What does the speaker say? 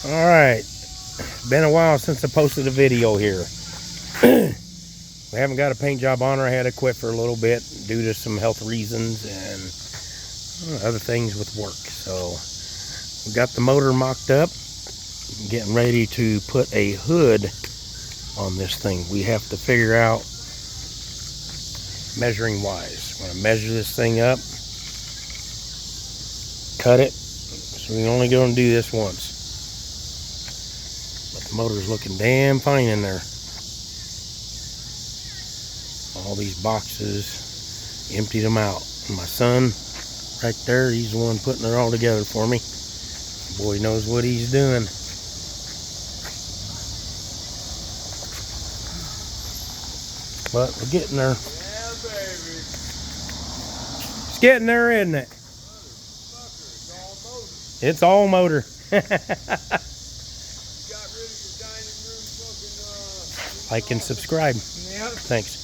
Alright, been a while since I posted a video here. We haven't got a paint job on her. I had to quit for a little bit due to some health reasons and other things with work. So we got the motor mocked up, getting ready to put a hood on this thing. We have to figure out measuring wise. I'm going to measure this thing up, cut it, so we're only going to do this once. But the motor's looking damn fine in there. All these boxes, emptied them out. And my son, right there, he's the one putting it all together for me. Boy knows what he's doing. But we're getting there. Yeah, baby. It's getting there, isn't it? It's all motor. Like and subscribe. Yep. Thanks.